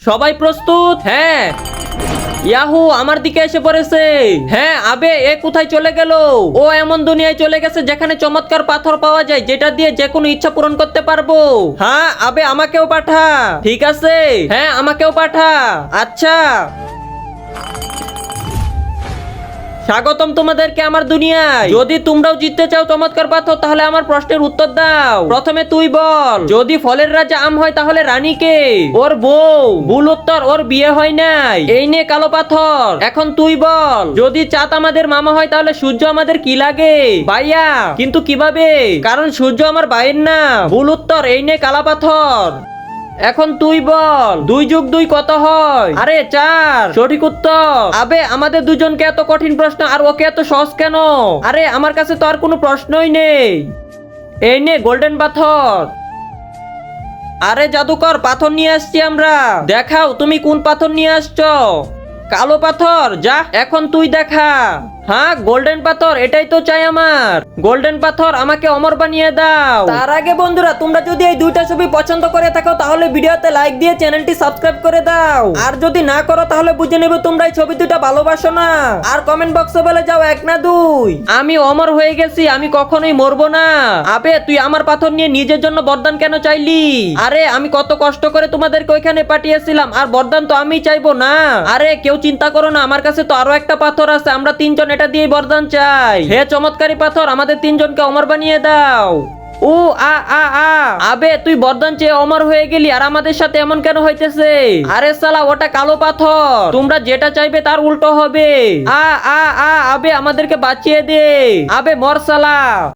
সবাই প্রস্তুত? হ্যাঁ। ইয়াহু আমার দিকে এসে পড়েছে। হ্যাঁ আবে এ কোথায় চলে গেল? ও এমন দুনিয়ায় চলে গেছে যেখানে চমৎকার পাথর পাওয়া যায় যেটা দিয়ে যে কোনো ইচ্ছা পূরণ করতে পারবো। হ্যাঁ আবে আমাকেও পাঠা। ঠিক আছে, হ্যাঁ আমাকেও পাঠা। আচ্ছা, স্বাগতম তোমাদেরকে আমার দুনিয়ায়। যদি তোমরাও জিততে চাও চমৎকার পাথর তাহলে আমার প্রশ্নের উত্তর দাও। প্রথমে তুই বল, যদি ফলের রাজা আম হয় তাহলে রানী কে? ওর বউ। ভুল উত্তর, ওর বিয়ে হয় নাই। এই নে কালো পাথর। এখন তুই বল, যদি চাঁদ আমাদের মামা হয় তাহলে সূর্য আমাদের কি লাগে? ভাইয়া। কিন্তু কিভাবে? কারণ সূর্য আমার ভাইয়ের নাম। ভুল উত্তর, এই নে কালা পাথর। এখন তুই বল, 2 + 2 কত হয়? আরে 4। সঠিক উত্তর। আবে আমাদের দুজনকে এত কঠিন প্রশ্ন আর ওকে এত সহজ কেন? আরে আমার কাছে তো আর কোনো প্রশ্নই নেই। এই নে গোল্ডেন পাথর। আরে জাদুকর, পাথর নিয়ে আসছি আমরা। দেখাও তুমি কোন পাথর নিয়ে আসছো। কালো পাথর, যা এখন তুই দেখা। হ্যাঁ গোল্ডেন পাথর, এটাই তো চাই আমার। গোল্ডেন পাথর আমাকে অমর বানিয়ে দাও। তার আগে বন্ধুরা, তোমরা যদি এই দুইটা ছবি পছন্দ করে থাকো তাহলে ভিডিওতে লাইক দিয়ে চ্যানেলটি সাবস্ক্রাইব করে দাও। আর যদি না করো তাহলে বুঝে নেবে তোমরা এই ছবি দুটো ভালোবাসো না। আর কমেন্ট বক্সে বলে যাও 1 না 2। আমি অমর হয়ে গেছি, আমি কখনোই মরবো না। আবে তুই আমার পাথর নিয়ে নিজের জন্য বরদান কেন চাইলি? আরে আমি কত কষ্ট করে তোমাদেরকে ওইখানে পাঠিয়েছিলাম, আর বরদান তো আমি চাইবো না। আরে কেউ চিন্তা করো না, আমার কাছে তো আরো একটা পাথর আছে। আমরা 3 জন এটা দিয়ে বরদান চাই। হে চমৎকারী পাথর, আমাদের 3 জনকে অমর বানিয়ে দাও। ও আ আ আ আবে তুই বরদান চেয়ে অমর হয়ে গেলি, আর আমাদের সাথে এমন কেন হইতেছে? আরে সালা, ওটা কালো পাথর। তোমরা যেটা চাইবে তার উল্টো হবে। আ আ আ আবে আমাদেরকে বাঁচিয়ে দে। আবে মর সালা।